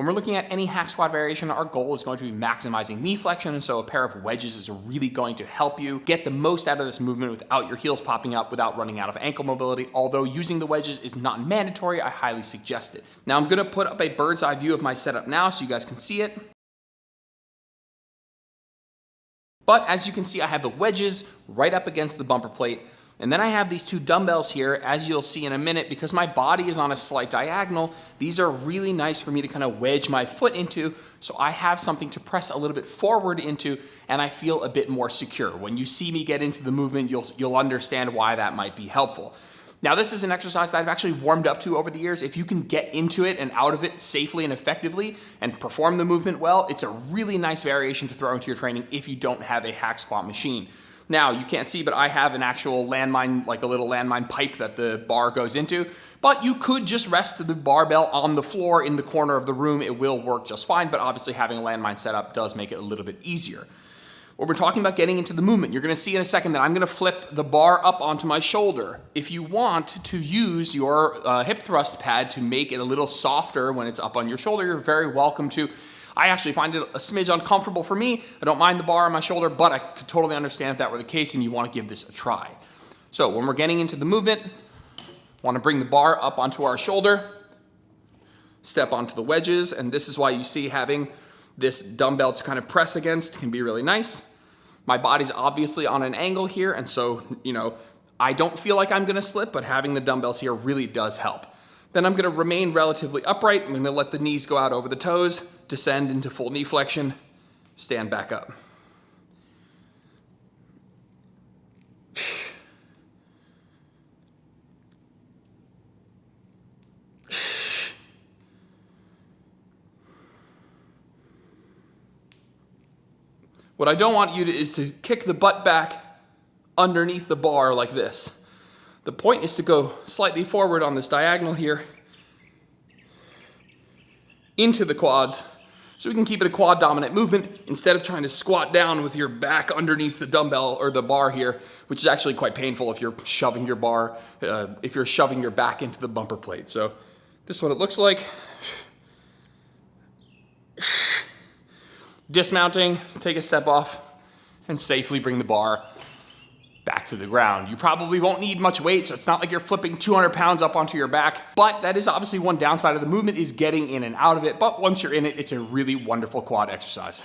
When we're looking at any hack squat variation, our goal is going to be maximizing knee flexion, and so a pair of wedges is really going to help you get the most out of this movement without your heels popping up, without running out of ankle mobility. Although using the wedges is not mandatory, I highly suggest it. Now I'm gonna put up a bird's eye view of my setup now so you guys can see it. But as you can see, I have the wedges right up against the bumper plate. And then I have these two dumbbells here, as you'll see in a minute, because my body is on a slight diagonal. These are really nice for me to kind of wedge my foot into, so I have something to press a little bit forward into, and I feel a bit more secure. When you see me get into the movement, you'll understand why that might be helpful. Now, this is an exercise that I've actually warmed up to over the years. If you can get into it and out of it safely and effectively and perform the movement well, it's a really nice variation to throw into your training if you don't have a hack squat machine. Now, you can't see, but I have an actual landmine, like a little landmine pipe that the bar goes into, but you could just rest the barbell on the floor in the corner of the room. It will work just fine, but obviously having a landmine setup does make it a little bit easier. When we're talking about getting into the movement, you're gonna see in a second that I'm gonna flip the bar up onto my shoulder. If you want to use your hip thrust pad to make it a little softer when it's up on your shoulder, you're very welcome to. I actually find it a smidge uncomfortable for me. I don't mind the bar on my shoulder, but I could totally understand if that were the case and you want to give this a try. So when we're getting into the movement, want to bring the bar up onto our shoulder, step onto the wedges, and this is why you see having this dumbbell to kind of press against can be really nice. My body's obviously on an angle here, and so, I don't feel like I'm gonna slip, but having the dumbbells here really does help. Then I'm gonna remain relatively upright. I'm gonna let the knees go out over the toes, descend into full knee flexion, stand back up. What I don't want you to is to kick the butt back underneath the bar like this. The point is to go slightly forward on this diagonal here into the quads, so we can keep it a quad dominant movement instead of trying to squat down with your back underneath the dumbbell or the bar here, which is actually quite painful if you're shoving your bar, if you're shoving your back into the bumper plate. So this is what it looks like. Dismounting, take a step off, and safely bring the bar back to the ground. You probably won't need much weight, so it's not like you're flipping 200 pounds up onto your back, but that is obviously one downside of the movement, is getting in and out of it. But once you're in it, it's a really wonderful quad exercise.